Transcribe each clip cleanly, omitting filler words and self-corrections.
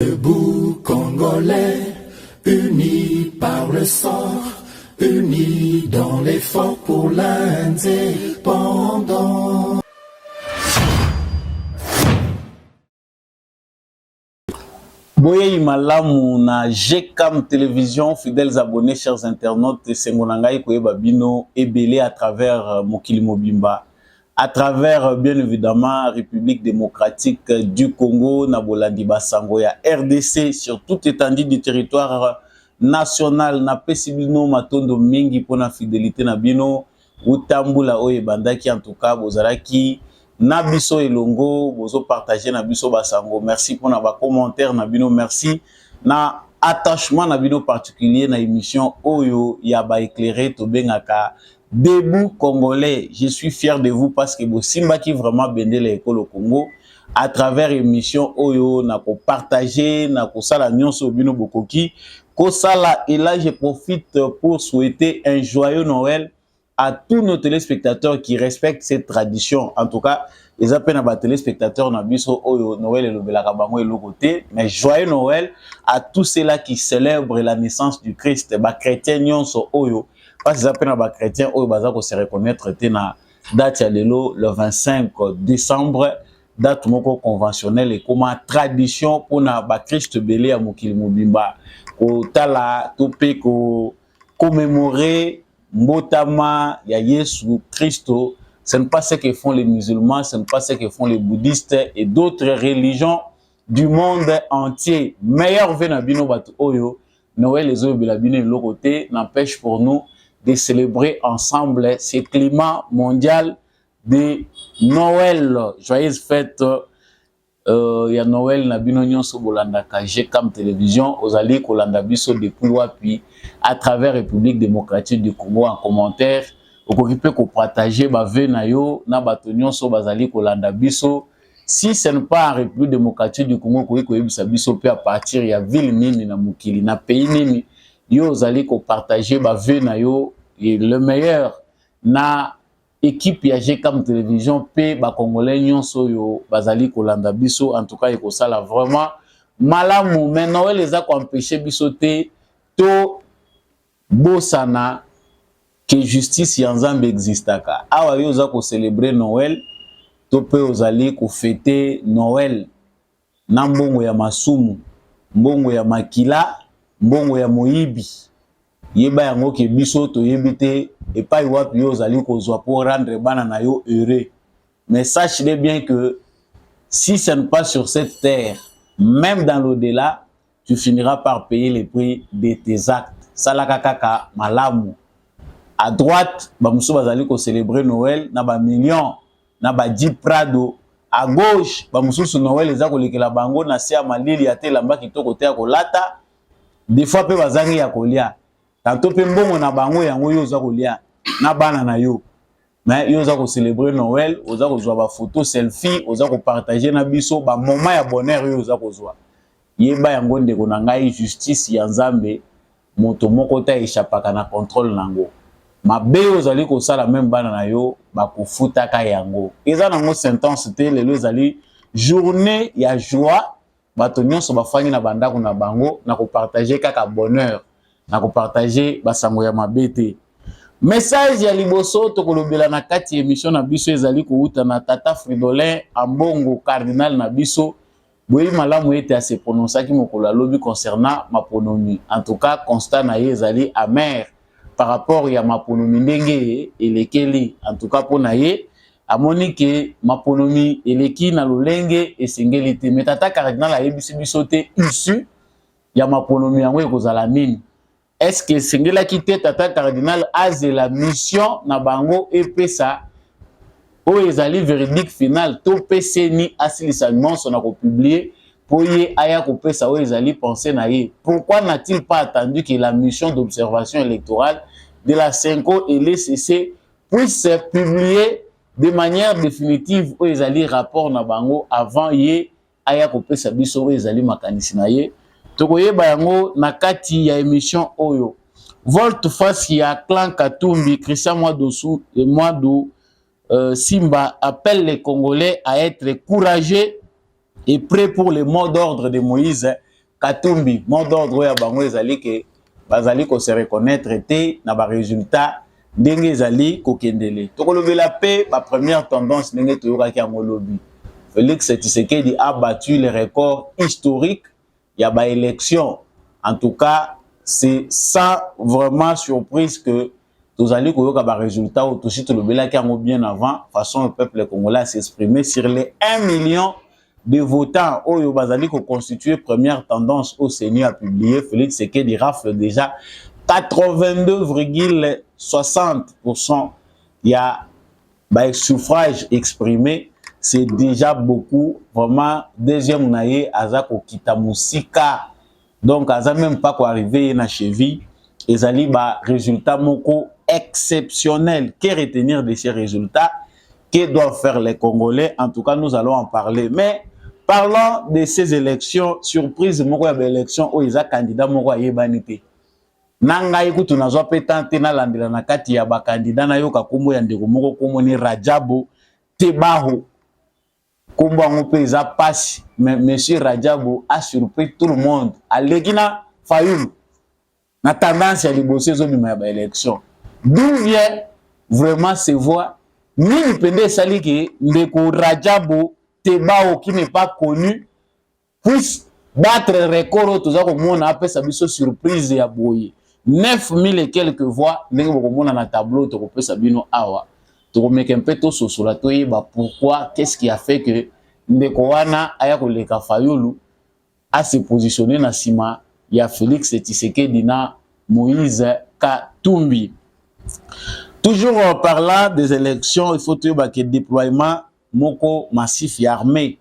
Debout Congolais, unis par le sort, unis dans l'effort pour l'indépendance. Boye malamu na GCAM télévision, fidèles abonnés, chers internautes, Sengonangai Koyeba Bino ebele à travers Mokili Mobimba, à travers bien évidemment République démocratique du Congo, Nabolandi Basango ya RDC sur toute étendue du territoire national, na pesibino matondo mingi pour la fidélité na bino, utambula oye bandaki en tout cas bozaraki na biso elongo bozo partager na biso basango. Merci pour na ba commentaire na bino, merci na attachement na bino particulier na émission oyo ya ba éclairé to bengaka Debout Congolais. Je suis fier de vous parce que bo simba qui vraiment bendé l'école au Congo à travers émission oyo na ko partager na ko sala nyonso bino bokoki ko sala. Et là je profite pour souhaiter un joyeux Noël à tous nos téléspectateurs qui respectent cette tradition. En tout cas, les appels à téléspectateurs na biso oyo Noël et le belakabango et le côté, mais joyeux Noël à tous ceux-là qui célèbrent la naissance du Christ, ba chrétiens nyonso oyo, parce que les appels à chrétiens oyo baza ko se reconnaître te na date ya lelo le 25 décembre, date moko conventionnelle et comme tradition pour na ba Christ belé à Mokili Mobimba ko tala to pe ko commémorer Mbotama ya Yesu Christo. Ce n'est pas ce que font les musulmans, ce n'est pas ce que font les bouddhistes et d'autres religions du monde entier. Meilleur venabino batu oyo, Noël les oyo belabino de l'autre côté, n'empêche pour nous de célébrer ensemble ce climat mondial de Noël. Joyeuse fête ya Noël na bino nyonso bolanda ka GCAM télévision ozali kolanda biso depuis wapi à travers République démocratique du Congo. En commentaire okokipe ko partager ba ve na yo na bato nyonso bazali kolanda biso. Si ce n'est pas en République démocratique du Congo ko yebisa biso pe à partir ya ville nini na mokili na pays nini yo ozali ko partager ba ve na yo. Et le meilleur na équipe ya GCAM télévision pe ba congolais nyonso yo bazali kolanda biso. En tout cas eko sala vraiment malamu. Mais Noël les a ko empêcher biso te to bosana que justice ya Nzambe existaka. Awa yo za ko célébrer Noël to pe ozali ko fêter Noël na mbongo ya masumu, mbongo ya makila, mbongo ya moyibi. Yeba yango ke biso to yebite et pas wapi yo ozali kozwa pour rendre bana na yo heureux. Mais sachez bien que si ce n'est pas sur cette terre, même dans l'au-delà, tu finiras par payer les prix de tes actes. Salaka kaka malamu. À droite, bamuso bazali ko célébrer Noël na ba million, na ba 10 Prado. À gauche, bamuso su Noël eza ko lekela bango na sia malili ya te lamba kitoko te ko lata. Des fois pe bazangi ya kolia. Tantôt pe mbongo na bango yango yo za kolia na bana na yo. Mais yo za ko célébrer Noël, oza ko zwa ba photo selfie, oza ko partager na biso ba moment ya bonheur yo za ko zwa. Yeba yango ndeko na ngai justice ya Nzambe moto moko ta échappaka na contrôle nango. Mabe ozali ko sala même bana na yo ba ko futaka yango. Eza nango sentence te lelo ezali journée ya joie, bato nyonso bafangi na bandako na bango na ko partager kaka bonheur, na ko partager basango ya mabete. Message ya liboso to kolobela na kati émission na biso ezali ko uta na Tata Fridolin Ambongo cardinal na biso. Boyi malamu ete a se prononcer ki mokolo lobi concernant maponomi. En tout cas, constat na ye ezali amer par rapport ya maponomi ndenge elekeli. En tout cas pour na ye amoni ke maponomi eleki na lolenge esengeli te. Mais Tata cardinal a yebisi biso te issu ya maponomi yango ekozala nini. Est-ce que sengela ki te Tata cardinal aze la mission na bango epesa o ezali verdict final to pese ni asilisa nyonso na ko publier pour ye aya ko pesa o ezali pensée na ye. Pourquoi n'a-t-il pas attendu que la mission d'observation électorale de la Senko et l'ECC puisse publier de manière définitive o ezali rapport na bango avant ye aya ko pesa biso o ezali makanisi na ye. Tokoyeba yango na kati ya émission oyo. Volte face ya clan Katumbi, Christian Mwadosu et Mwadou Simba appelle les Congolais à être courageux et prêts pour le mot d'ordre de Moïse Katumbi mot d'ordre ya bango ezali ke bazali ko se reconnaître te na ba résultat ndenge ezali kokendele tokolobela pe ba première tendance ndenge toyokaki yango lobi Félix Tshisekedi a battu les records historiques il y a ba élection en tout cas c'est sans vraiment surprise que tous allez koyoka ba résultat ou tout le belaki yango bien avant façon le peuple congolais s'exprimer sur les 1 million de votants oyo bazali ko constituer première tendance au CENI a publié Félix Tshisekedi rafle déjà 82,60%. Il y a bah, suffrage exprimé, c'est déjà beaucoup. Vraiment, deuxième naïe, Azako Kitamusika. Donc, Aza même pas quoi arriver na cheville. Et Zali, bah, résultat moko exceptionnel. Que retenir de ces résultats? Que doivent faire les Congolais? En tout cas, nous allons en parler. Mais, parlons de ces élections. Surprise, moko ya élection où ils ont candidat moko à Yebanité. Nanga ikutu nazwa pe tante na landela na kati ya ba candidat na yoka kombo ya ndeko moko kombo ni Rajabu Tebaho kombo yango pe eza pasi mais monsieur Rajabu a surpris tout le monde alekina Fayulu na tendance ya liboso ezobima ya ba élection d'où vient vraiment se voix nini pende sali ke ndeko Rajabu Tebaho qui n'est pas connu puisse battre record toza komona apesa biso surprise ya boye 9000 et quelques voix ndenge bokomona na tableau tokopesa bino awa tokomeka un peu to sosola toyeba pourquoi qu'est-ce qui a fait que ndeko wana aya koleka Fayulu a se positionner na sima ya Félix Tshisekedi na Moïse Katumbi. Toujours parlant des élections, il faut toyeba que déploiement moko massif ya armée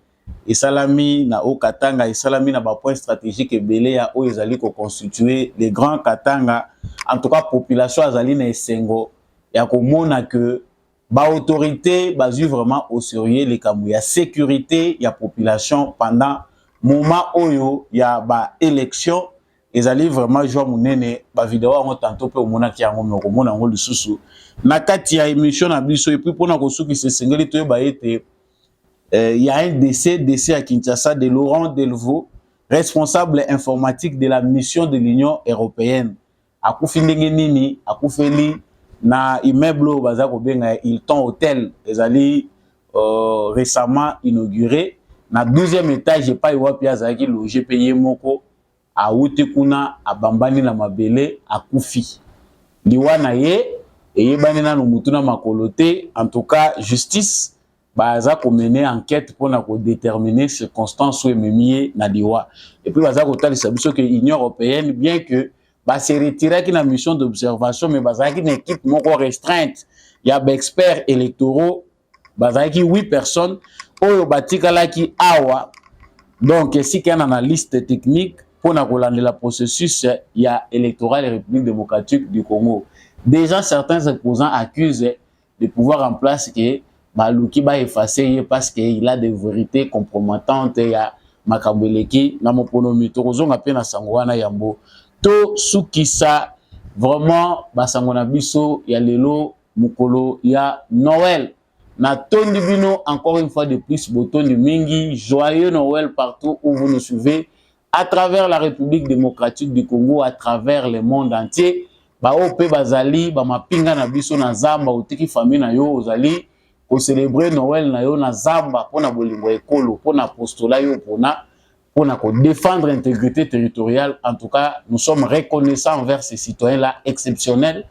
et salami na o Katanga et salami na ba point stratégique ebele ya o ezali ko constituer les grands Katanga en tout cas population azali na esengo ya komona que ba autorité bazu vraiment au sérieux les kamu ya sécurité ya population pendant moment oyo ya ba élection ezali vraiment joie munene ba vidéo ngo tantôt pe omona ki yango me komona ngo lisusu na kati ya émission na biso et puis pona ko suki se sengeli to ba ete il y a un décès à Kinshasa de Laurent Delvaux, responsable informatique de la mission de l'Union européenne. Akufi ndenge nini, akufeli na immeuble bazako benga Hilton Hotel, ezali récemment inauguré. Na 12e étage pas iwapi azaki logé payé moko a wuti kuna abambani na mabele akufi. Liwana ye eyebani na mutuna makolote, en tout cas justice baza ko mener enquête pour na ko déterminer circonstances ou ememie na diwa et puis baza ko talisa biso que l'Union européenne bien que ba se retirer qui na mission d'observation mais baza qui une équipe moko restreinte il y a experts électoraux baza qui 8 personnes oyo batikala ki awa donc si qu'il y a une liste technique pour na ko landela processus ya électoral et République démocratique du Congo. Déjà certains opposants accusent de pouvoir en place que Baluki ba effacé parce qu'il a des vérités compromettantes ya makabeleki na moponomi tokozonga pe na sangwana yambo to sukisa vraiment basangona biso ya lelo mukolo ya Noël na tondi bino encore une fois de plus botondi mingi joyeux Noël partout où vous nous suivez à travers la République démocratique du Congo à travers le monde entier ba ope bazali ba mapinga na biso na zamba utiki famille na yo ozali pour célébrer Noël na yo na zamba pona bolingo ekolo pona postola yo pona ko défendre l'intégrité territoriale. En tout cas, nous sommes reconnaissants envers ces citoyens là exceptionnels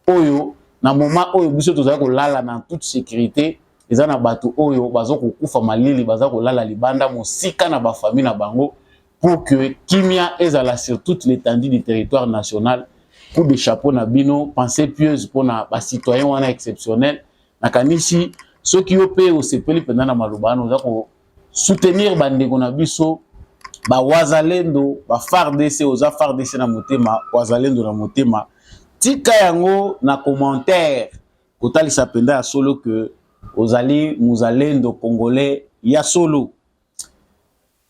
oyo na moment oyo biso tozala ko lala na toute sécurité ezana batu oyo bazoko kufa malili bazako lala libanda mosika na ba famille na bango pour que kimia ezala sur toute l'étendue du territoire national coup de chapeau na bino pensée pieuse pona ba citoyens wana exceptionnels nakanisi ceux qui ont payé au CPL pendant la malubano, nous avons soutenir bandeko na biso, ba wazalendo, ba FARDC, oza FARDC na motema, wazalendo na motema. Tika yango na commentaire, kotali sapenda ya solo que ozali muzalendo congolais ya solo.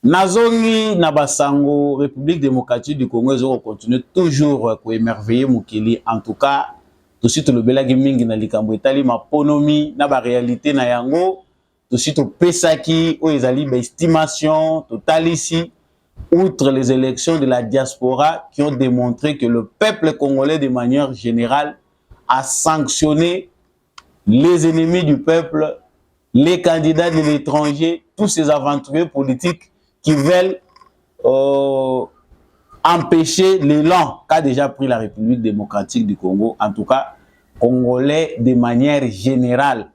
Nazongi na basango République démocratique du Congo ezoko continuer toujours ko émerveiller mukili en tout cas. Tout le belagi mingi na likambo etali maponomi na ba réalité na yango tout pesaki o ezali ba estimation total ici outre les élections de la diaspora qui ont démontré que le peuple congolais de manière générale a sanctionné les ennemis du peuple, les candidats de l'étranger, tous ces aventuriers politiques qui veulent empêcher l'élan qu'a déjà pris la République démocratique du Congo, en tout cas, Congolais de manière générale.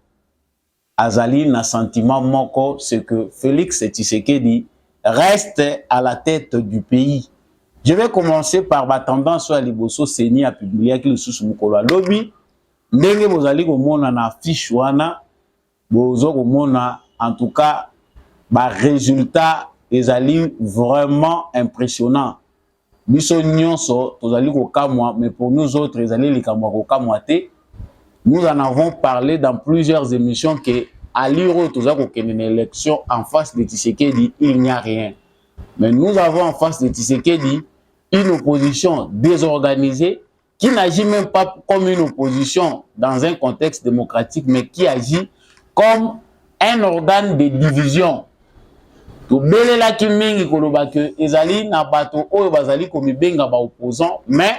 Azali n'a sentiment moko, c'est que Félix Tshisekedi reste à la tête du pays. Je vais commencer par ma tendance à Liboso Seni à publier qui le sous mukolo lobby. Ndenge bozali komona na fiche wana, bozo komona en tout cas ba résultat ezali vraiment impressionnant. Biso nyonso tozali kokamwa, mais pour nous autres ezali likamwa kokamwa te. Nous en avons parlé dans plusieurs émissions que à l'Iro, une élection en face de Tshisekedi, il n'y a rien. Mais nous avons en face de Tshisekedi une opposition désorganisée qui n'agit même pas comme une opposition dans un contexte démocratique, mais qui agit comme un organe de division. To belela ki mingi koloba ke ezali na bato oyo bazali komibenga ba opposants, mais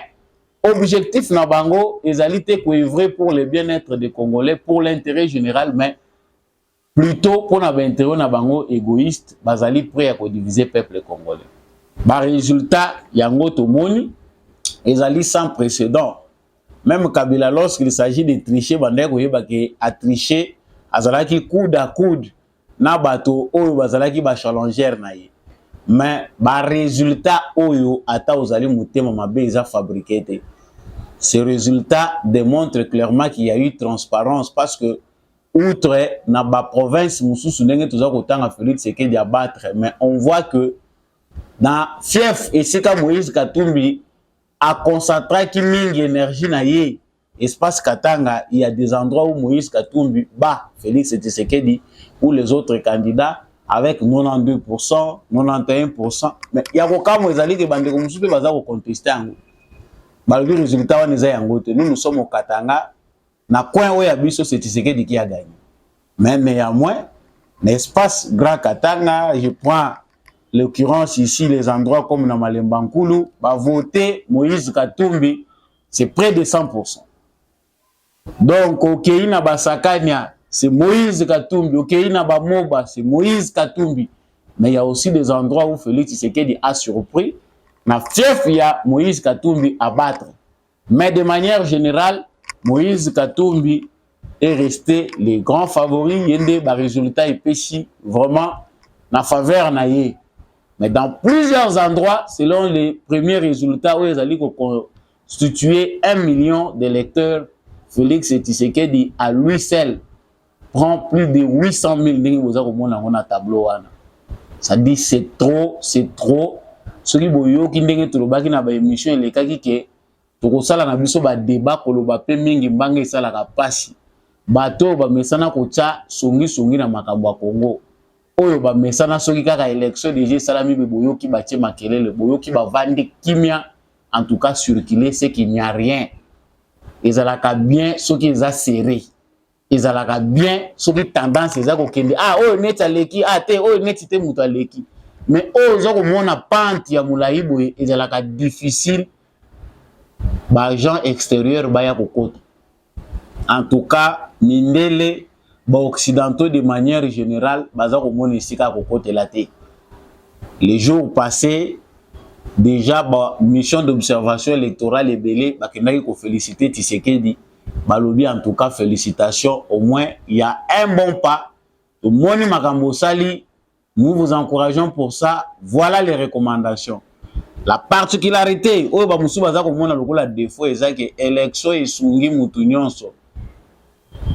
objectif na bango ezali te ko œuvrer pour le bien-être des Congolais, pour l'intérêt général, mais plutôt pour l'intérêt na bango égoïste, bazali prêt à diviser peuple congolais. Ba résultat yango tomoni ezali sans précédent. Même Kabila, lorsqu'il s'agit de tricher, bande koyeba ke a tricher azalaki coude à coude na bato oyo bazalaki ba challenger na ye. Mais ba résultat oyo ata ozali mutema mabe eza fabriqué te. Ces résultats démontrent clairement qu'il y a eu transparence parce que outre na ba province mususu ndenge toza kotanga Félix Tshisekedi abattre, mais on voit que dans fief esika Moïse Katumbi a concentré qui mingi énergie na ye espace Katanga, il y a des endroits où Moïse Katumbi bat Félix Tshisekedi ou les autres candidats avec 92%, 91%, mais il y a aucun ezali ke bande ko mususu baza ko contester yango. Ba le résultat wana eza yango te. Nous sommes au Katanga na coin où ya biso c'est Tshisekedi qui a gagné. Mais néanmoins, l'espace Grand Katanga, je prends l'occurrence ici les endroits comme na Malembankulu, va voter Moïse Katumbi, c'est près de 100%. Donc au Keina Basakania, c'est Moïse Katumbi, au Keina Bamoba, c'est Moïse Katumbi. Mais il y a aussi des endroits où Félix Tshisekedi a surpris. Na fief, il y a Moïse Katumbi à battre. Mais de manière générale, Moïse Katumbi est resté les grands favoris. Il y a des résultats épais vraiment en faveur naïe. Mais dans plusieurs endroits, selon les premiers résultats, où ils allaient constituer 1 million d'électeurs, Félix Tshisekedi à lui seul prend plus de 800 000 tableau. Ça dit c'est trop, c'est trop. Ce qui boyo qui ndenge tulobaki na ba émission elekaki ke tokosala na biso ba débat koloba pe mingi mbanga esala ka pasi bato ba mesana kocha songi na makambo ya Congo oyo ba mesana soki kaka élection déjà salami be boyo ki batie makelele boyo ki ba vandi kimia en tout cas circuler c'est qu'il n'y a rien ezalaka bien soki eza serré ezalaka bien soki tendance eza ko kende oyo net aleki te oyo net te muto aleki. Mais aujourd'hui, on a pente ya mulayi boye ezalaka difficile ba gens extérieurs baya kokota. En tout cas, mindele ba occidentaux de manière générale baza ko mona isika kokota la té. Les jours passés déjà ba mission d'observation électorale ebele ba kendaki ko féliciter Tshisekedi. Balobi en tout cas félicitations, au moins il y a un bon pas. Le moni makambo sali. Nous vous encourageons pour ça. Voilà les recommandations. La particularité, oh ba musu baza ko mona lokola défaut ezaki élection esungi mutu nyonso.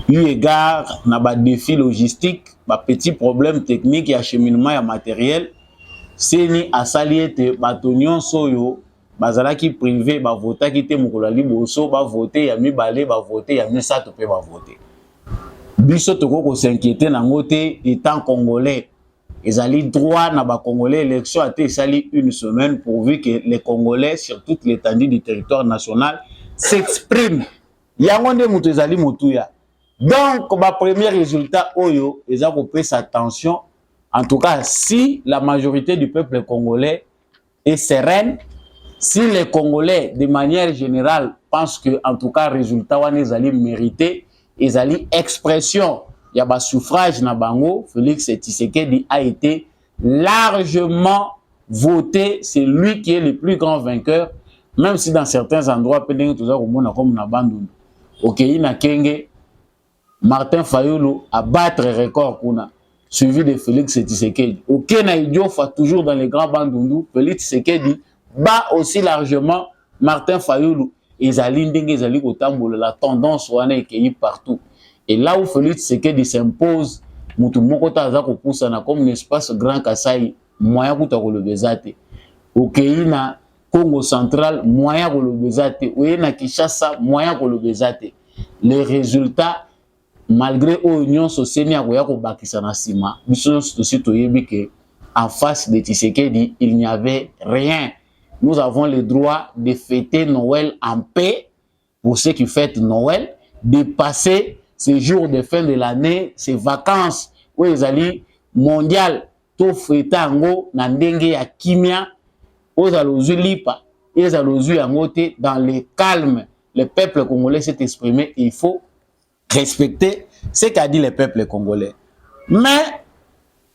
Eu égard na ba défi logistique, ba petit problème technique et acheminement ya matériel, seni asali ete bato nyonso yo bazalaki privé ba votaki te mokolo liboso ba voter ya mibale ba voter ya misato pe ba voter. Biso toko ko s'inquiéter nango te étant congolais. Ils allaient droit na ba Congolais élection a été sali une semaine pourvu que les Congolais sur toute l'étendue du territoire national s'expriment. Yangonde mutu ezali mutuya. Donc ba premier résultat oyo eza ko pesa attention. En tout cas, si la majorité du peuple congolais et sereine. Si les Congolais, de manière générale, pensent que, en tout cas, résultat, ils allaient mériter, ils allaient expression, il y a un suffrage na bango, Félix Tshisekedi a été largement voté, c'est lui qui est le plus grand vainqueur, même si dans certains endroits, peut-être tout ça, comme na Bandundu. Ok, na Kenge, Martin Fayulu a battre record kuna, suivi de Félix Tshisekedi. Ok, na Idiofa, toujours dans les grands Bandundu, Félix Tshisekedi bat aussi largement Martin Fayulu. La tendance est partout. Et là où Félix Tshisekedi s'impose, comme un espace grand Kasaï, moyen de le bezate. Au Kenya, Congo central, moyen de le bezate. Au Kinshasa, moyen de le bezate. Les résultats, malgré l'union sociale, en face de Tshisekedi, il n'y avait rien. Nous avons le droit de fêter Noël en paix, pour ceux qui fêtent Noël, de passer ces jours de fin de l'année, ces vacances, où ils allaient mondial, tout fêter en gros, dans ya kimia, aux alozu lipa, ils alozu en côté, dans le calme. Le peuple congolais s'est exprimé, il faut respecter ce qu'a dit le peuple congolais. Mais,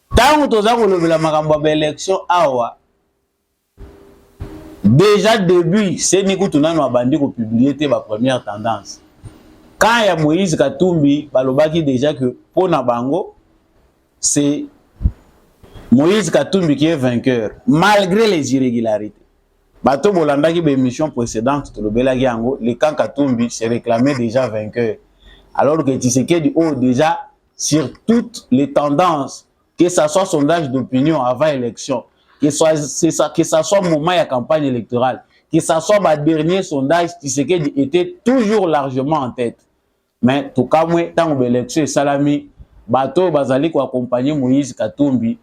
tant que nous avons l'élection, déjà début, c'est Nico Tunano a bandi pour publier ma première tendance. Quand il y a Moïse Katumbi, balobaki déjà que pour Nabango, c'est Moïse Katumbi qui est vainqueur, malgré les irrégularités. Bato Bolanda qui émission précédente, le camp Katumbi s'est réclamé déjà vainqueur. Alors que Tshisekedi déjà sur toutes les tendances, que ce soit sondage d'opinion avant élection, que ça soit moment de la campagne électorale, que ce soit le dernier sondage, Tshisekedi était toujours largement en tête. Mais tout cas, tant que l'élection est salami, bateau bazali ko accompagner Moïse Katumbi,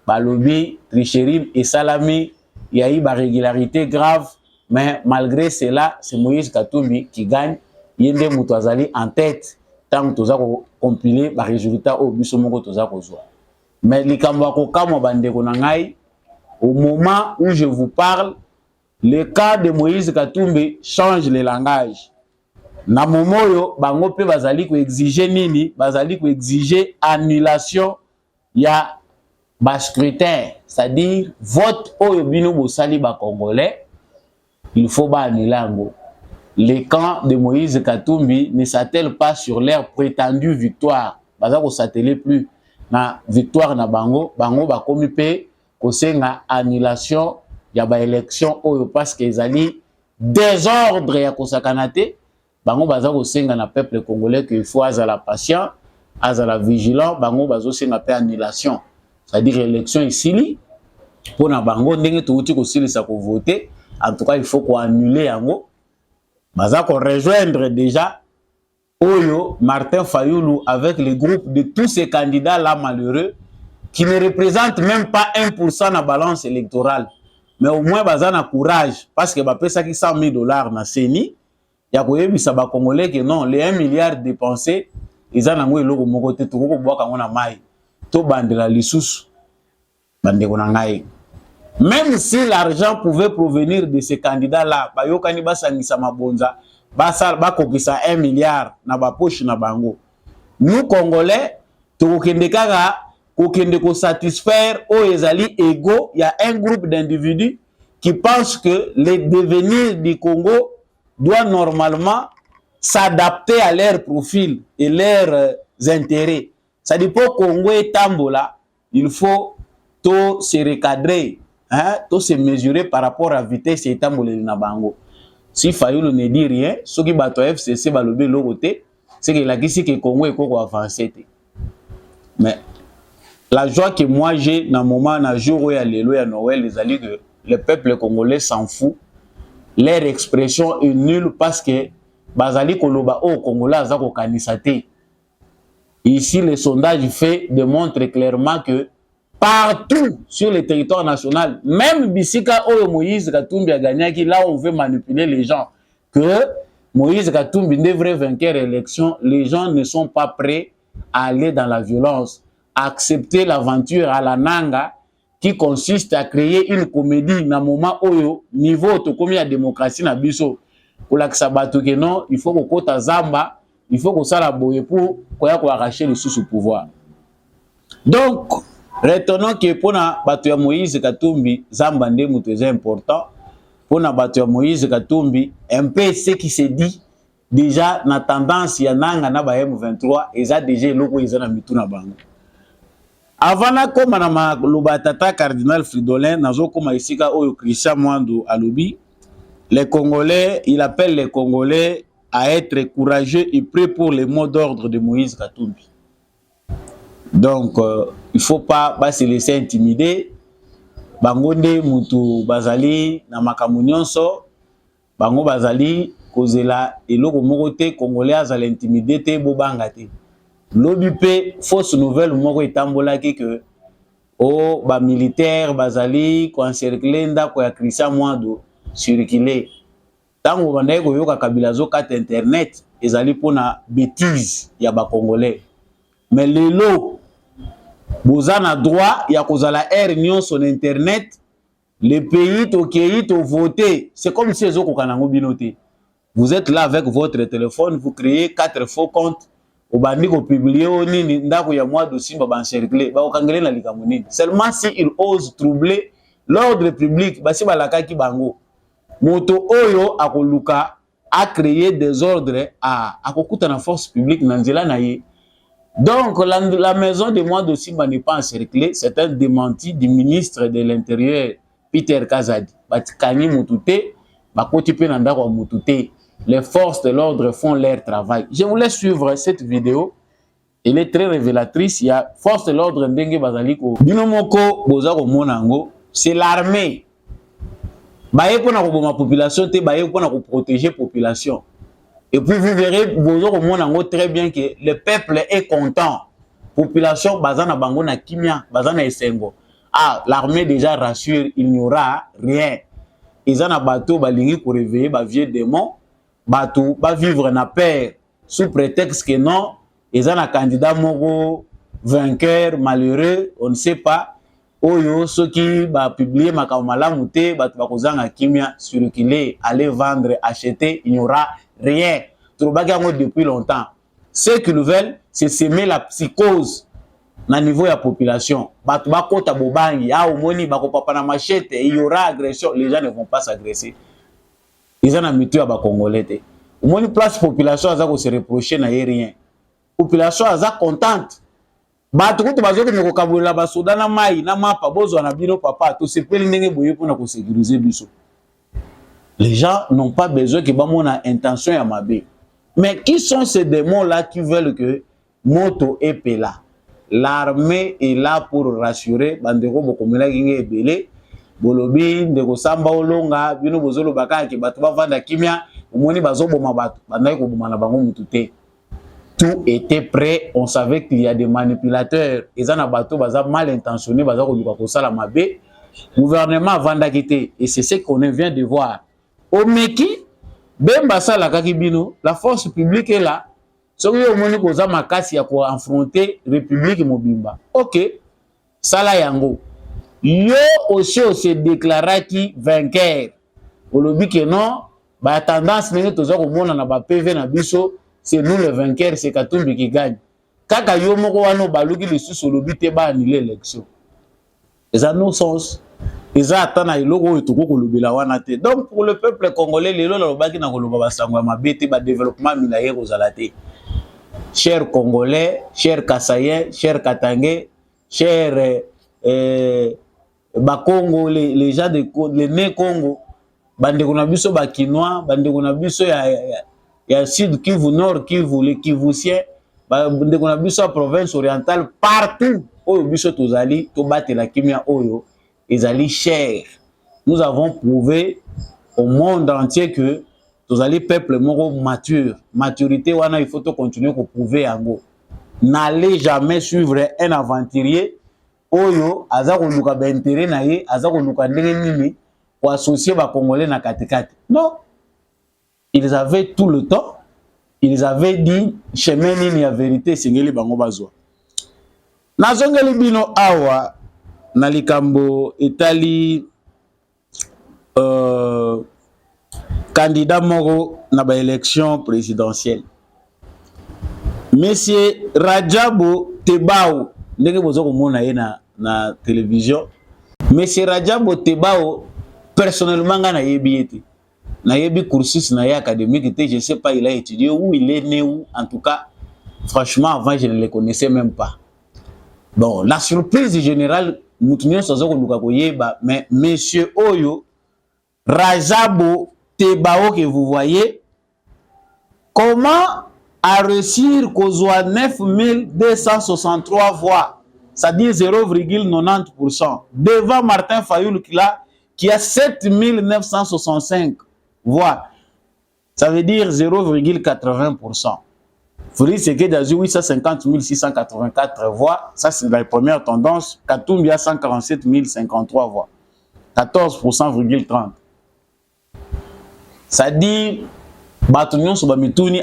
balobi, tricherie et salami, il y a eu une régularité grave, mais malgré cela, c'est Moïse Katumbi qui gagne. Yende Moutouazali en tête, tant que tu as compilé les résultats au Bissomoko Toza Kozwa. Mais les Kambako Kamo Bandeko Nangai, au moment où je vous parle, le cas de Moïse Katumbi change le langage. Na momoyo, bango pe bazali ko exiger nini, bazali ko exiger annulation ya ba scrutin, c'est-à-dire vote oyo bino bosali ba congolais, il faut ba annuler ngo. Le camp de Moïse Katumbi ne s'attelle pas sur leur prétendue victoire. Bazako s'attelle plus na victoire na bango, bango ba komi pe kosenga annulation ya ba élection oyo parce que ezali désordre ya kosakanate. Bango bazako senga na peuple congolais qu'il faut azala patient, azala vigilant, bango bazo senga pe annulation. C'est-à-dire élection ici pour na bango ndenge touti ko silisa ko voter, en tout cas il faut ko annuler yango. Bazako rejoindre déjà Oyo, Martin Fayulu avec le groupe de tous ces candidats là malheureux qui ne représentent même pas 1% de la balance électorale. Mais au moins, ils ont courage parce que ça qui 100 000 $ na CENI, il y a des Congolais que non, les 1 milliard dépensés, ils ont un logo mokote tout ko boka ngona mai. To bandela lissus bande konangai. Même si l'argent pouvait provenir de ces candidats-là, bayokani basangisa mabonza, basal bakokisa 1 milliard na ba poche na bango. Nous Congolais, tokende kaka kokende ko satisfaire aux ezali ego, il y a un groupe d'individus qui pensent que le devenir du Congo doit normalement s'adapter à leur profil et leurs intérêts. Ça dit pour Congo et Tambola, il faut tout se recadrer. Hein, tout se mesurer par rapport à la vitesse et na bango. Si Fayulu ne dit rien, ce qui bat FCC va lever l'autre côté, c'est que la question que le Congo est avancé. Mais la joie que moi j'ai dans le moment, dans le jour où il y a l'élo à Noël, les alliés que le peuple congolais s'en fout, leur expression est nulle parce que Bazali Koloba au Congolais a kanisate. Ici, le sondage fait démontre clairement que partout sur le territoire national, même Bissika Oyo Moïse Katumbi a gagné, là on veut manipuler les gens, que Moïse Katumbi devrait vaincre l'élection, les gens ne sont pas prêts à aller dans la violence, à accepter l'aventure à la Nanga qui consiste à créer une comédie na moment oyo niveau to komi ya démocratie na biso kolakisa bato ke non il faut kokota zamba, il faut kosala boye pour koya ko arracher le sous pouvoir. Donc retenons que pona bato ya Moïse Katumbi zamba nde muto est important. Pona bato ya Moïse Katumbi un peu ce qui se dit déjà na tendance ya nanga na ba M23 eza déjà eloko eza na mitu na bango. Avant na koma na maloba tata cardinal Fridolin nazo koma isika oyo Christian Mwando alobi, les Congolais, il appelle les Congolais à être courageux et prêts pour les mots d'ordre de Moïse Katumbi. Donc il faut pas se laisser intimider. Bangonde mutu bazali na makambo nyonso, bango bazali kozela eloko moko te Congolais azali intimider te bobanga te. Lobi pe fausse nouvelle moko etambolaki que o ba militaire bazali ko encercler ndako ya Christian Mwando circuler. Tango bandaye koyoka Kabila zo kata internet ezali pona bêtise ya ba Congolais. Mais lelo bozana droit ya kozala air nyon son internet, le pays tokei to voter, c'est comme si ezo kokanango binoté. Vous êtes là avec votre téléphone, vous créez 4 faux comptes, obandi ko publier nini ndako ya mwa do simba ba encercler, ba okangele na likambo nini. Seulement si il ose troubler l'ordre public, basi balakaki bango. Moto oyo akoluka a créé des ordres à akokuta na force publique na nzela na ye. Donc la maison de moi de Simba n'est pas encerclée, c'est un démenti du ministre de l'Intérieur Peter Kazadi. Batikani mutute, bakoti pe na ndako mutute. Les forces de l'ordre font leur travail. Je voulais suivre cette vidéo. Elle est très révélatrice. Il y a force de l'ordre ndenge bazaliko. Binomoko bozako monango, c'est l'armée. Baye pona ko boma population te, baye pona ko protéger population. Et puis vous verrez bozako monango très bien que le peuple est content. Population bazana bango na kimia, bazana esengo. Ah, l'armée déjà rassure, il n'y aura rien. Ils ont un bateau balingi pour réveiller ba vieux démon. Bateau ba vivre na paix sous prétexte que non, ils ont un candidat moko vainqueur malheureux, on ne sait pas. Oyo ceux qui va publier makamala muté bato bakozanga kimia circuler, aller vendre, acheter, il n'y aura rien. Trobagango depuis longtemps. Ce qu'ils veulent, c'est semer la psychose na niveau de la population. Bato bakota bobangi, ah omoni bako papa na machette, il y aura agression, les gens ne vont pas s'agresser. Ils ont un métier à Congolais. Au moins, place population a se reprocher na rien. Population a contente. Bato ko bazo ke ko kabula ba soda na mai na mapa bozo na bino papa to se peli ndenge boye pour na ko sécuriser biso. Les gens n'ont pas besoin que ba mona intention ya mabe. Mais qui sont ces démons là qui veulent que moto épée là? L'armée est là pour rassurer bandeko bokomela kinge ebele. Bolobi ndeko samba olonga bino bozolo bakaki bato bavanda kimia omoni bazoboma bato bandai ko boma na bango mutute. Tout était prêt, on savait qu'il y a des manipulateurs, ils ont bateau baza mal intentionnés, baza ko luka ko sala mabe. Gouvernement vanda kité et c'est ce qu'on vient de voir. Au Meki bemba sala kakibino, la force publique est là. Soki omoni ko za makasi ya ko affronter République Mobimba. OK. Sala yango. Yo aussi on se déclara qui vainqueur. Olobi que non, ba tendance nenge toza ko mona na ba PV na biso, c'est nous le vainqueur, c'est Katumbi qui gagne. Kaka yo moko wano baluki le sous olobi te ba annuler l'élection. Ça no sens. Eza atana iloko etoko ko lobela wana te. Donc pour le peuple congolais lelo la lobaki na ko loba ba sangwa mabete ba développement minaye ko zalate. Chers Congolais, chers Kasaïens, chers Katangais, chers Bakongo, les gens de les nés Congo, bandeko na biso ba Kinois, bandeko na biso ya Sud Kivu, Nord Kivu, les Kivusiens, bandeko na biso province orientale, partout oyo biso tozali to batela kimia oyo ezali cher. Nous avons prouvé au monde entier que tozali peuple moko mature. Maturité wana il faut to continuer ko prouver yango. N'allez jamais suivre un aventurier oyo aza ko luka ba intérêt na ye, aza ko luka ndenge nini ko associer ba Congolais na katikati. Non. Ils avaient tout le temps. Ils avaient dit chemin nini ya vérité singeli bango bazwa. Nazongeli bino awa Nalikambo etali candidat moko na ba élection présidentielle. Monsieur Rajabo Tebao, ndenge bozo komona ye na télévision. Monsieur Rajabo Tebao, personnellement nga na yebi ete. Na yebi cursus na ye académique te, je sais pas il a étudié où, il est né où, en tout cas, franchement avant je ne le connaissais même pas. Bon, la surprise générale, moutunyo sozo koluka koyeba, mais monsieur Oyo Rajabo Tebao que vous voyez, comment a réussi kozwa 9263 voix, c'est-à-dire 0,90%, devant Martin Fayoulou qui a 7965 voix, ça veut dire 0,80%. Félix Sekedi a 850 684 voix, ça c'est la première tendance. Katumbi a 147 053 voix, 14,30%. Ça dit, Batunyon sur Mituni,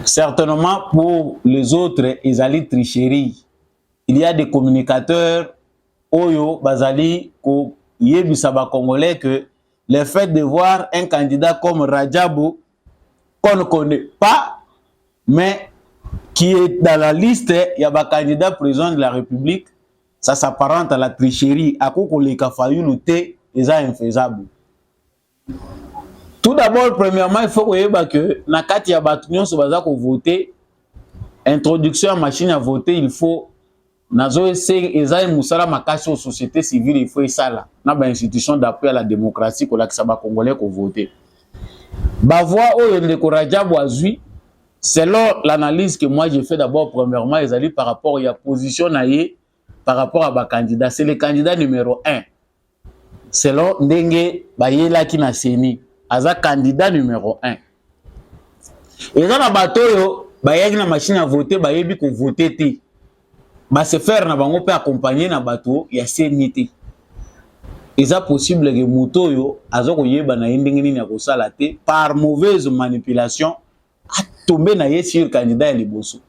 certainement pour les autres, ils allaient tricherie. Il y a des communicateurs, Oyo, Bazali, ko yebisaba congolais que le fait de voir un candidat comme Rajabo, qu'on ne connaît pas, mais qui est dans la liste, il y a un candidat président de la République, ça s'apparente à la tricherie. À quoi qu'on les Fayoulou lutter, ils sont infaisables. Tout d'abord, premièrement, il faut que Nakati ya Batunyon se basa ko voter, introduction à machine à voter, il faut nazo essayer ezai musala makasi aux sociétés civiles, il faut ça là. Na ba institution d'appui à la démocratie ko la kisaba congolais ko voter. Ba voix oyo ndeko Rajabo azui, selon l'analyse que moi j'ai fait d'abord premièrement, ils allaient par rapport à la position naie par rapport à ba candidat, c'est le candidat numéro 1. Selon ndenge bayela ki na seni, aza candidat numéro 1. Et dans la bateau, bayaki na machine à voter, bayebi ko voter te. Ba se faire na bango pe accompagner na bateau ya senité. Eza possible que moto yo azoko yeba na ndenge nini ya kosala te par mauvaise manipulation a tombé na ye sur candidat ya liboso.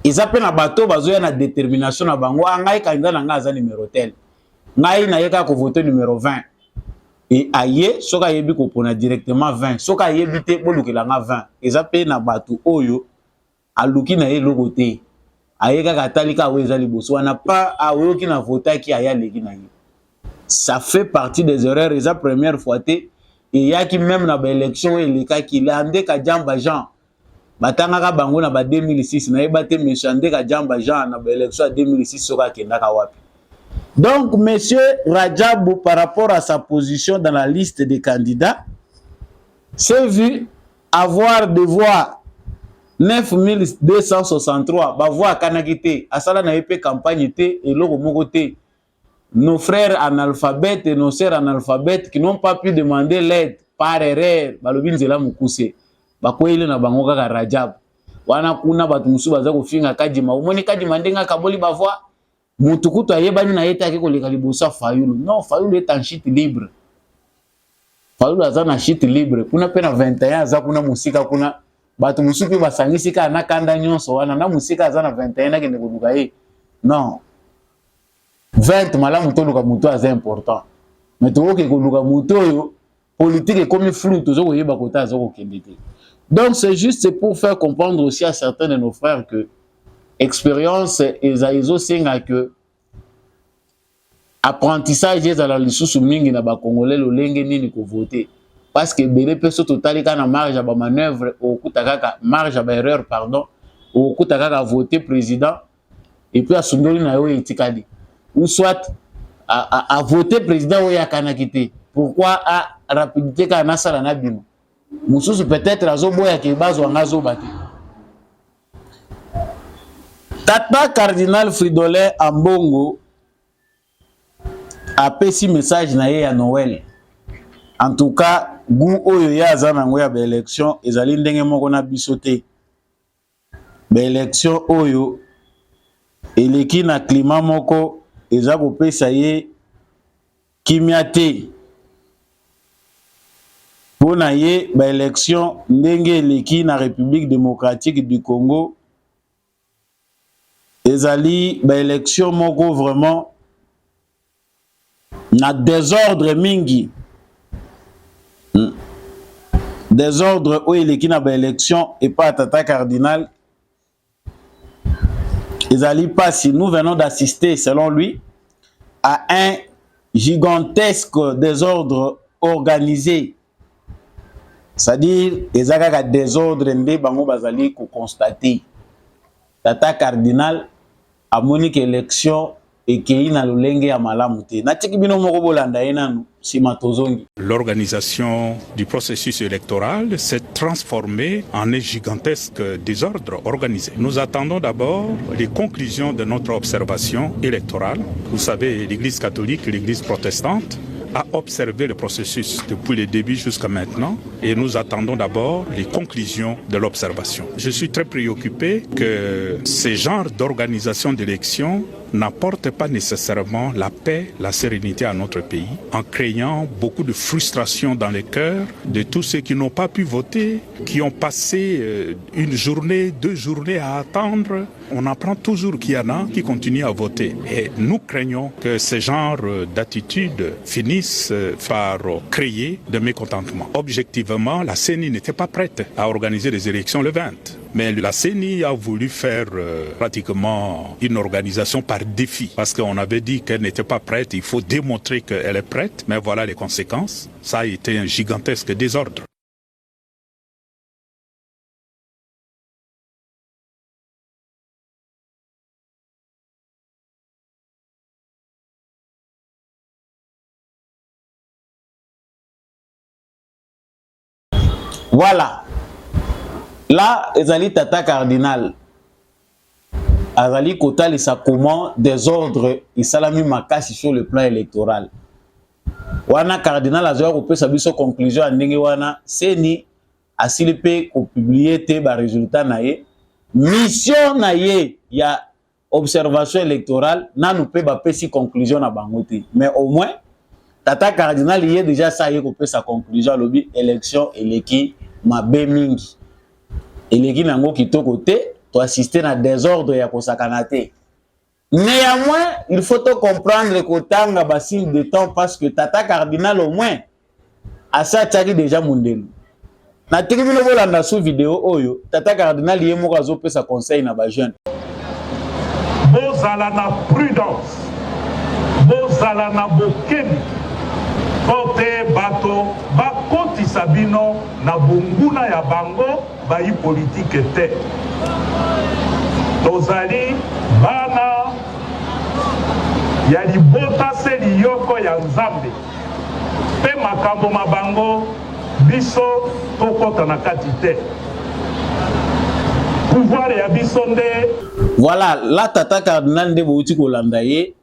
Eza pe na bateau bazoya na détermination na bango ngai candidat na nga aza numéro tel. Ngai na yeka ko voter numéro 20. Et aye soka yebi ko pona directement 20. Soka yebi te bolukela nga 20. Eza pe na bateau oyo aluki na ye logo te. Ayeka katalika weza liboso wana pa awoki na voter ki aya leki na ye. Ça fait partie des erreurs. Et la première fois, il y a qui même dans l'élection, il y a qui l'a ka Jamba Jean. Batanga bango na 2006, na ebate monsieur ande ka Jamba Jean na l'élection 2006 soka kenda ka wapi. Donc monsieur Rajabo par rapport à sa position dans la liste des candidats, s'est vu avoir des voix 9263, ba voix kanakite, asala na épée campagne te et loko moko te. Nos frères analphabètes et nos sœurs analphabètes qui n'ont pas pu demander l'aide par erreur, balobin zela mukuse. Bakwele na bango kaka Rajab. Wana kuna batu musu baza kofinga kadima. Umoni kadima ndenga kaboli bavoi. Mutukutu ayebani na yeta ke koleka libosa Fayoulou. Non, Fayoulou est en chute libre. Fayoulou aza na chute libre. Kuna pena 21 aza kuna musika kuna batu musu pe basangisika na kanda nyonso wana na musika aza na 21 na kende koluka ye. Non. 20 malamu toluka muto aza important. Mais to ke koluka muto yo politique comme flou to zo yeba kota zo kokendete. Donc c'est juste pour faire comprendre aussi à certains de nos frères que expérience ezaizo senga que apprentissage est à la lisusu mingi na ba congolais lolenge nini ko voter parce que belé peso totali kana marge à ba manœuvre au kutakaka marge à ba erreur pardon au kutakaka voter président et puis à sundoli na yo etikadi ou soit à voter président ou ya kanakité. Pourquoi à rapidité kana sala na bino mususu peut-être azoboya ke bazo ngazo bate. Tata cardinal Fridolin Ambongo a pesi message na ye ya Noël. En tout cas, goût oyo ya zana ngoya ba élection ezali ndenge moko na bisoté. Ba élection oyo eleki na climat moko eza kopesa ye kimia te. Pona ye ba élection ndenge eleki na République démocratique du Congo ezali ba élection moko vraiment na désordre mingi. Désordre où il est qui na ba élection et pas tata cardinal. Ezali pas si nous venons d'assister selon lui à un gigantesque désordre organisé. C'est-à-dire ezaka désordre nde bango bazali ko constater. Tata cardinal a monique élection et qui na lolenge ya malamu te. Na tiki bino moko bolanda enanu sima tozongi. L'organisation du processus électoral s'est transformée en un gigantesque désordre organisé. Nous attendons d'abord les conclusions de notre observation électorale. Vous savez, l'Église catholique, l'Église protestante a observé le processus depuis le début jusqu'à maintenant et nous attendons d'abord les conclusions de l'observation. Je suis très préoccupé que ce genre d'organisation d'élections n'apporte pas nécessairement la paix, la sérénité à notre pays, en créant beaucoup de frustration dans les cœurs de tous ceux qui n'ont pas pu voter, qui ont passé une journée, 2 journées à attendre. On apprend toujours qu'il y en a qui continuent à voter. Et nous craignons que ce genre d'attitude finisse par créer de mécontentement. Objectivement, la CENI n'était pas prête à organiser les élections le 20. Mais la CENI a voulu faire pratiquement une organisation par défi, parce qu'on avait dit qu'elle n'était pas prête, il faut démontrer qu'elle est prête, mais voilà les conséquences. Ça a été un gigantesque désordre. Voilà. Là, ezali tata cardinal. Azali Kotal et ça comment désordre et salami makasi sur le plan électoral. Wana cardinal azwa ko pesa biso conclusion ndenge wana seni asilipe ko publier te ba résultat na ye. Mission na ye ya observation électorale na nous pe ba pesi conclusion na bango te. Mais au moins tata cardinal y est déjà ça ye ko pesa conclusion lobi élection eleki mabe mingi. Eleki nango kitoko te to assister à désordre ya kosakana te. Néanmoins, il faut te comprendre que tanga basil de temps parce que tata cardinal au moins a ça tchaki déjà mundelu. Na tribune bolanda sous vidéo oyo tata cardinal yé moko azo pesa conseil na ba jeune. Bozala na prudence. Bozala na bokebi. Kote bato bakoti sabino na bunguna ya bango bayi politique te. Tozali bana ya libota se liyoko ya nzambe. Pe makambo mabango biso tokota na kati te. Pouvoir ya biso nde. Voilà, la tata cardinal de bouti kolanda ye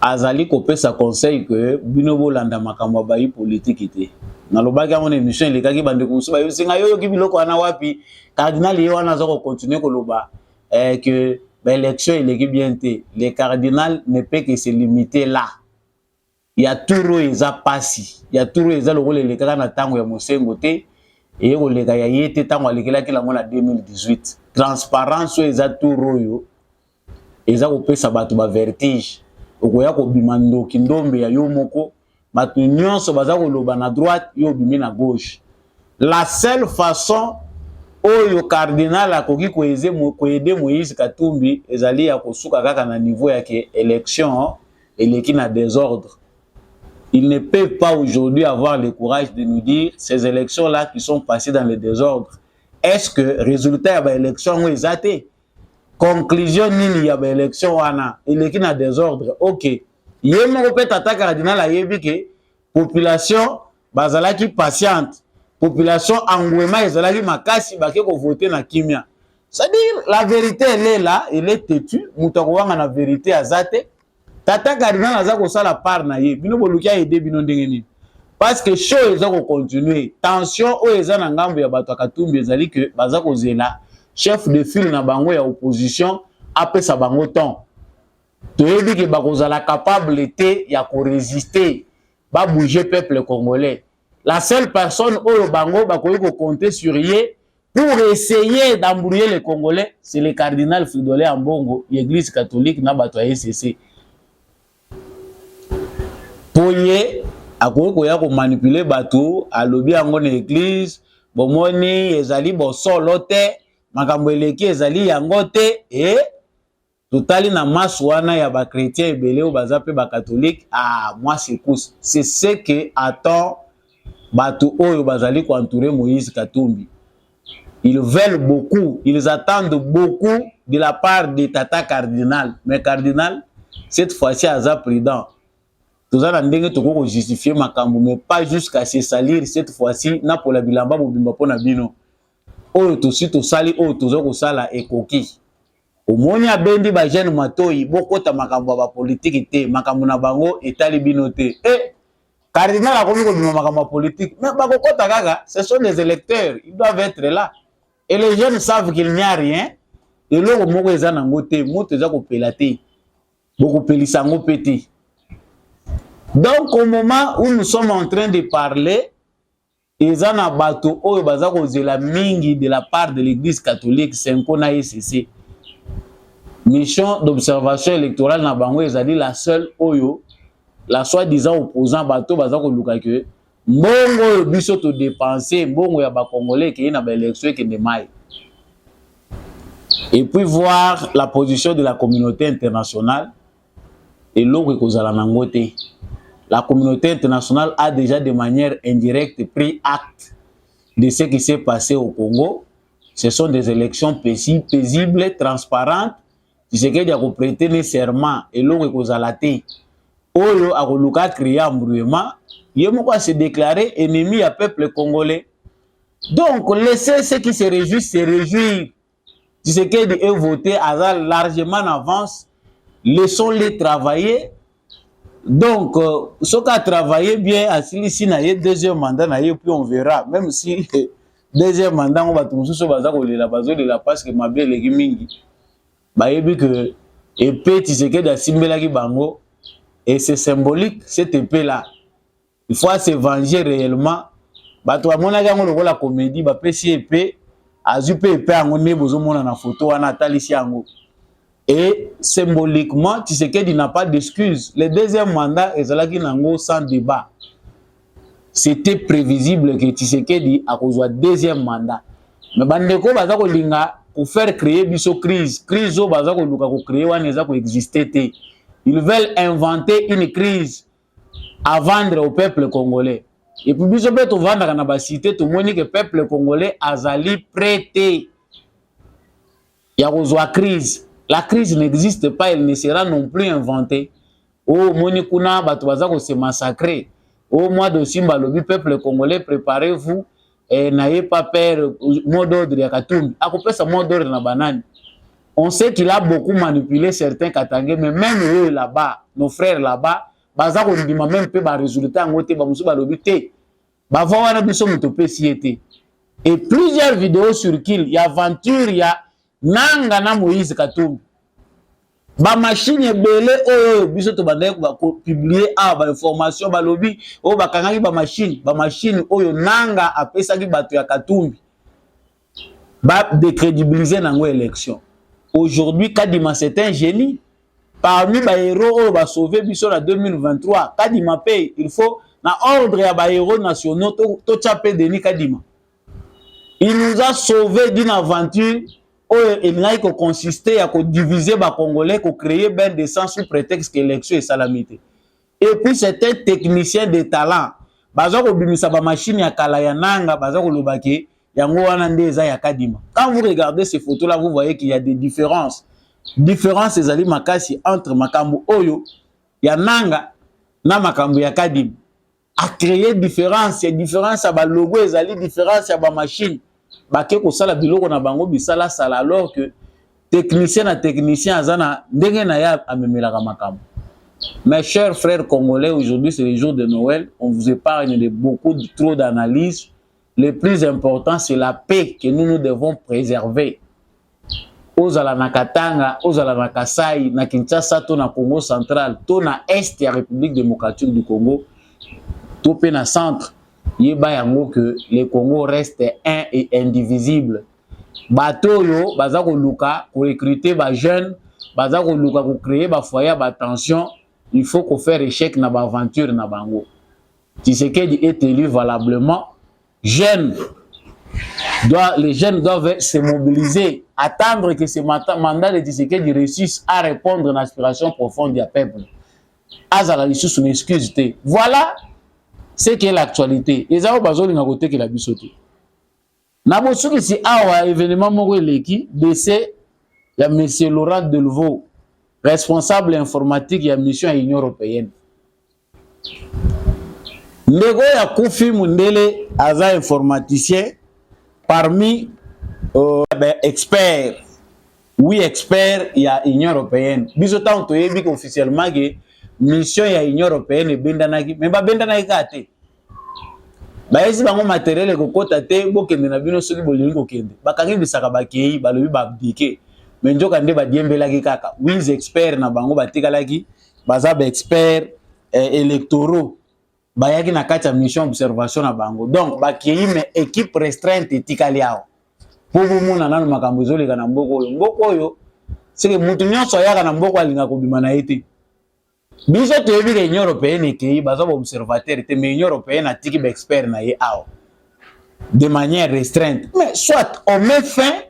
azali kopesa conseil que bino bolanda makambo bayi politique te. Na lobaki mon émission les kaki bande konsu ba yo singa yo ki biloko ana wapi cardinal ye wana zo continuer koloba que l'élection il est bien té. Le cardinal ne peut que se limiter là. Il y a tout eza passi. Il y a tout eza le rôle le kaka na tango ya mosengo te et o le kaya yete tango alekela ki la mona 2018. Transparence eza tout royo. Eza ko pesa bato ba vertige. Okoya ko bimando kindombe ya yo moko bato nyonso baza ko loba na droite yo bimi na gauche. La seule façon oyo cardinal akoki ko aider Moïse Katumbi ezali ya kosuka kaka na niveau ya ke élection eleki na désordre. Il ne peut pas aujourd'hui avoir le courage de nous dire ces élections là qui sont passées dans le désordre. Est-ce que résultat ya ba élection ezate? Conclusion nini ya ba élection wana eleki na désordre? OK. Yemo ko tata cardinal ayebi ke population bazalaki patiente. Population engouement ezalaki makasi bake ko voter na kimia. C'est-à-dire la vérité elle est là, elle est têtue, mutako wanga na vérité azate. Tata cardinal aza ko sala part na ye. Bino bolukia aider bino ndenge nini? Parce que show eza ko continuer. Tension o eza na ngambo ya bato Katumbi ezali que baza ko zela chef de file na bango ya opposition apesa bango temps. Toyebi ke bakozala capable te ya ko résister ba bouger peuple congolais. La seule personne oyo bango bakoki ko compter sur ye pour essayer d'embrouiller les Congolais, c'est le cardinal Fridolin Ambongo, l'église catholique, n'a pas SCC. Pour y ako manipuler bateau, à lobby en l'église, bon moni, ezali bon solote, makambo eleki ezali yangote, et totali na maswana ya ba chrétien ebele ou bazape ba catholique, ah, moi c'est ce que attend bateau oyo bazali ko entourer Moïse Katumbi. Ils veulent beaucoup, ils attendent beaucoup de la part de Tata Cardinal. Mais Cardinal, cette fois-ci, Aza prudent. Tout ça, on a justifié Makambu, mais pas jusqu'à se salir cette fois-ci. Na pour la bilamba, bobimba pona bino. Oyo to si to sali, oyo to zoko sala ekoki. Au moni a bendi ba jeune matoi, boko ta makambu ba politique te, makambu na bango etali bino te. Eh, Cardinal a commis comme makambu politique, mais bako kota gaga, ce sont des électeurs, ils doivent être là. Et les jeunes savent qu'il n'y a rien. Et là, on va dire donc, au moment où nous sommes en train de parler, ils ont un bateau la mingi de la part de l'église catholique, c'est un qu'on a SCC. Mission d'observation électorale na bango, ils ont dit la seule oyo, la soi-disant opposant bateau, que Mbongo biso to dépenser, mbongo ya ba Congolais qui est na ba élection qui démarre. Et puis voir la position de la communauté internationale et l'autre kozala nangote. La communauté internationale a déjà de manière indirecte pris acte de ce qui s'est passé au Congo. Ce sont des élections paisibles, transparentes. Tu sais qu'il y a prêté un serment et l'autre kozala te. Oyo a koluka créer embrouillement. Il y se déclarer ennemi à peuple congolais. Donc, laissez ceux qui se réjouissent se réjouir. Tu sais qu'ils ont voté largement en avance. Laissons-les travailler. Donc, ceux qui ont travaillé bien, ici, il y a deuxième mandat, puis on verra. Même si deuxième mandat, on va tout le parce que ma belle est mingi. Que épée, tu sais qu'il y a Simbelaki Bango. Et c'est symbolique, cette épée-là. Il faut se venger réellement. Bato amona yango lokola comédie ba pesi épée azupe épée yango ne bozo mona na photo wana talisi yango. Et symboliquement Tshisekedi n'a pas d'excuse. Le deuxième mandat ezalaki nango sans débat. C'était prévisible que Tshisekedi a kozwa deuxième mandat. Mais bandeko baza ko linga pour faire créer biso crise o baza ko luka ko créer wana eza ko exister te. Ils veulent inventer une crise à vendre au peuple congolais. Et puis, si on vendre dans la cité, tout le monde dit que le peuple congolais a prêté. Il y a une crise. La crise n'existe pas, elle ne sera non plus inventée. Oh, Monikuna, Batouazako se massacrer. Au mois de Simba, le peuple congolais, préparez-vous et n'ayez pas peur. Mot d'ordre, il y a Katumbi. À côté de ce mot d'ordre, dans banane. On sait qu'il a beaucoup manipulé certains Katangais, mais même eux là-bas, nos frères là-bas, baza ko ndima même peu ba résultat ngote ba musu ba lobité ba wana biso mutopé siété. Et plusieurs vidéos circulent, il y a aventure, il y a nanga na Moïse Katumbi. Ba machine belé oyo biso to banda ko publier ba information ba lobi o ba kangaki ba machine oyo nanga apesa ki bato ya Katumbi. Ba décrédibiliser nango élection. Aujourd'hui, Kadima, c'est un génie. Parmi les héros qui ont sauvé Bissot en 2023, Kadima paye. Il faut, dans l'ordre des héros nationaux, tout chapé Denis Kadima. Il nous a sauvés d'une aventure où il n'a qu'à consister à diviser les Congolais, à créer ben des sens sous prétexte que l'élection est salamité. Et puis, c'est un technicien de talent. Bazo ko bimisa ba machine ya kala ya nanga, bazo ko lobaki. Quand vous regardez ces photos-là, vous voyez qu'il y a des différences. Différences, c'est ali makasi entre makambu oyo, ya nanga, na makambu ya kadim. A créer différence, il y a différence à ba logo, ezali différence à ba machine. Ba ke ko sala biloko na bango bisala sala alors que technicien azana ndenge na ya amemelaka makambu. Mes chers frères congolais, aujourd'hui c'est le jour de Noël, on vous épargne de beaucoup trop d'analyses. Le plus important, c'est la paix que nous devons préserver. Ozala na Katanga, ozala na Kasai, na Kinshasa, to na Congo central, to na Est de la République démocratique du Congo, to pe na centre. yeba yango que le Congo reste un et indivisible. Bato yo baza ko luka ko recruter ba jeunes, baza ko luka ko créer ba foyer ba tension, il faut qu'on faire échec na ba aventure na bango. Tshisekedi est élu valablement. Les jeunes doivent se mobiliser, attendre que ce mandat de Tshisekedi réussisse à répondre à l'aspiration profonde du peuple. Azala lisusu une excuse. Voilà ce qu'est l'actualité. Et ça, on va côté que la bisoté. Nabosuki si awa événement moko eleki décès ya monsieur Laurent Delvaux, responsable informatique ya mission à l'Union européenne. Ndeko ya Koufi Mundele aza informaticien parmi experts. Oui, experts ya Union européenne. Bisota on toyebi officiellement que mission ya Union européenne bendanaki, mais ba bendanaki kate. Ba esi bango matériel ko kota te bokende na bino soki bolingi ko kende. Bakangi bisaka bakei balobi ba abdiquer. Mais njoka nde ba diembelaki kaka. Oui, experts na bango batikalaki baza ba experts électoraux. Bayaki na kati ya mission observation na bango. Donc bakei mais équipe restreinte etikali yao. Pour mona nanu makambo ezoleka na mboko oyo. Mboko oyo c'est que mutu nyonso ayaka na mboko alinga kobima na ete. Biso toyebi ke Union européenne ekei baza ba observateur te, mais Union européenne atiki ba expert na ye ao de manière restreinte. Mais soit on met fin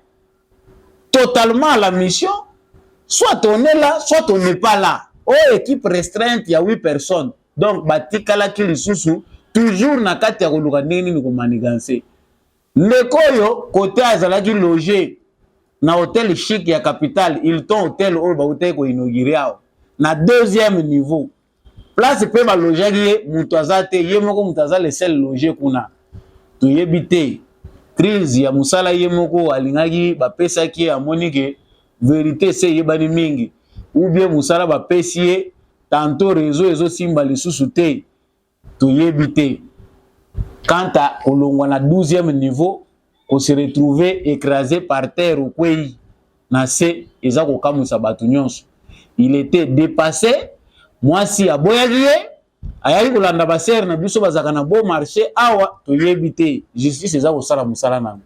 totalement à la mission, soit on est là, soit on n'est pas là. Oh, équipe restreinte, il y a 8 personnes. Donc batikala ki lisusu toujours na kati ya koluka ndenge ni ko manigancer. Lekoyo côté azalaki logé na hôtel chic ya capitale, Hilton hôtel oyo ba hôtel ko inaugurer ao. Na deuxième niveau, place pe ba loger ye mutu azate ye moko mutu azale seul loger kuna. To yebite crise ya musala ye moko alingaki ba pesa ki amoni ke vérité c'est yebani mingi. Ou bien musala ba pesier tantôt réseau ezo simba lisusu te. To yebite. Quant à olongwa na 12e niveau, on se retrouvait écrasé par terre au kwei na se eza ko kamusa batu nyonso. Il était dépassé. Moi si aboyaki ayaki kolanda baser na biso bazaka na bon marché awa to yebite justice eza ko sala musala na.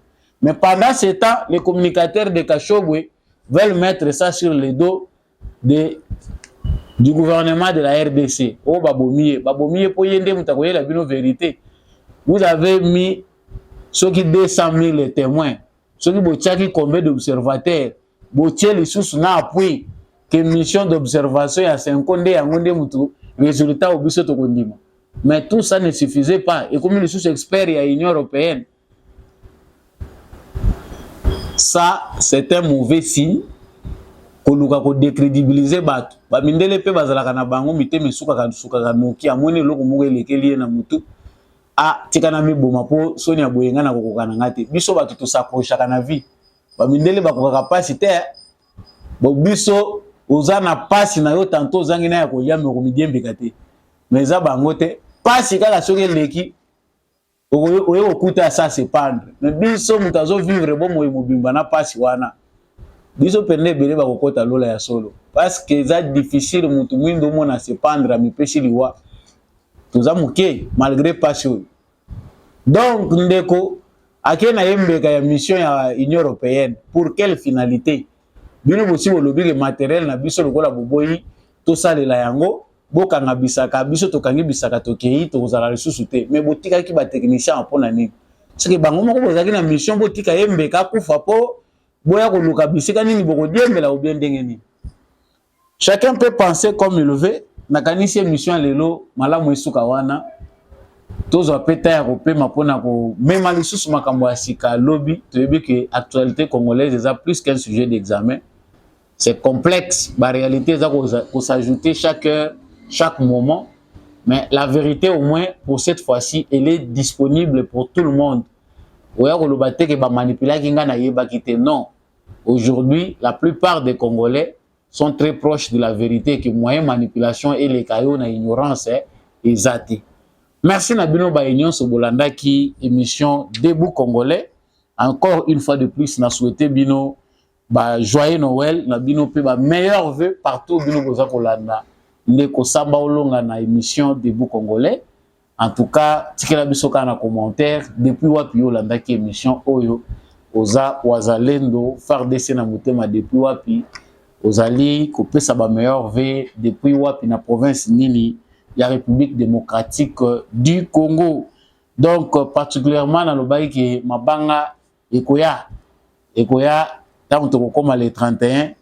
Mais pendant ce temps, les communicateurs de Kashogwe veulent mettre ça sur le dos du gouvernement de la RDC. Oh babomie po yende mutakoye la bino vérité. Vous avez mis ceux qui 200 000 témoins, ceux qui botiaki combien d'observateurs, botié les sous na appui que mission d'observation ya 50 ya ngonde mutu résultat au biso to kondima. Mais tout ça ne suffisait pas. Et comme les sous experts ya Union européenne, ça c'est un mauvais signe. Koluka ko décrédibiliser batu. Ba mindele pe bazalaka na bango miteme suka ka noki amone loko moko elekeli na mutu. Ah tikana miboma po soni ya boyenga na kokokana ngate. Biso batu to s'approcher kana vie. Ba mindele bakokaka pasi te. Bo biso ozana pasi na yo tantôt zangi na ya koyame ko midiembe kate. Mais za bango te pasi kala soki leki oye okuta ça se pendre. Mais biso mutazo vivre bon moyo mobimba na pasi wana. Biso pende bele bakokota lola ya solo parce que ça difficile mutu mwindo mona se pendre a mipeshi liwa toza muke malgré passion. Donc ndeko akena yembeka ya mission ya Union européenne pour quelle finalité? Bino bosi bolobi ke matériel na biso lokola boboyi to salela yango bokanga bisaka biso to kangi bisaka to kei to kozala lisusu te mais botika ki ba technicien mpona nini? C'est que bango moko bozaki na mission botika yembeka kufa po boya ko luka bisika nini boko diembela ou bien ndengeni. Chacun peut penser comme il veut. Nakanisi mission lelo malamu esuka wana tozo peta ya kopema pona ko mema lisusu makambo ya sika lobby toyebi que actualité congolaise est plus qu'un sujet d'examen. C'est complexe, la réalité ça ko s'ajouter chaque heure, chaque moment, mais la vérité au moins pour cette fois-ci elle est disponible pour tout le monde. Oya ko lobate ke ba manipuler kinga na yeba kite non. Aujourd'hui, la plupart des Congolais sont très proches de la vérité que moyen manipulation et les cailloux na ignorance est zati. Merci Nabino Baignon Sobolanda qui émission Debout Congolais. Encore une fois de plus, n'a souhaité Bino joyeux Noël, Nabino pe meilleur vœu partout Bino Boza Kolanda. Neko Samba Olonga na émission Debout Congolais. En tout cas, tikela biso kana commentaire depuis wapi Yolanda ki émission oyo oza wazalendo FARDC na motema depuis wapi ozali kopesa ba meilleur ve depuis wapi na province nini ya République démocratique du Congo. Donc particulièrement na lobai ke mabanga ekoya tant to koma le 31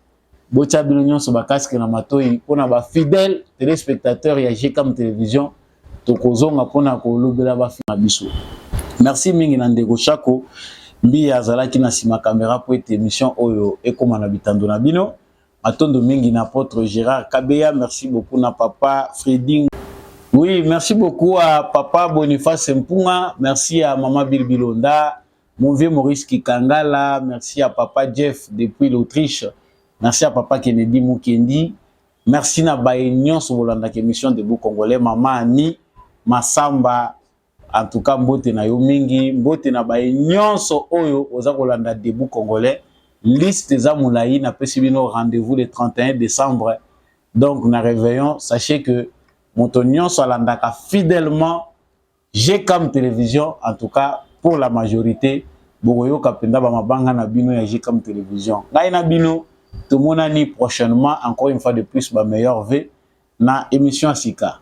bocha bino nyonso bakaske na matoi pona ba fidèle téléspectateurs ya GCAM télévision tokozonga pona ko lobela ba fina biso. Merci mingi na ndeko Chako mbi azalaki na sima caméra pour cette émission oyo ekoma na bitando na bino. Matondo mingi na apôtre Gérard Kabeya, merci beaucoup na papa Freding. Oui, merci beaucoup à papa Boniface Mpunga, merci à maman Bilbilonda, mon vieux Maurice Kikangala, merci à papa Jeff depuis l'Autriche, merci à papa Kennedy Mukendi, merci na baignon sur Bolanda émission de Bou Congolais, maman Annie Masamba, en tout cas mbote na yo mingi, mbote na baignon so oyo oza Bolanda de Bou Congolais. Liste za moulaï na pesibino rendez-vous le 31 décembre. Donc na réveillon, sachez que Montonion Salandaka fidèlement GCAM télévision, en tout cas pour la majorité Bogoyo Kapenda ba mabanga na bino ya GCAM télévision. Ngai na bino tout mon année prochainement encore une fois de plus ba meilleur V na émission Sika.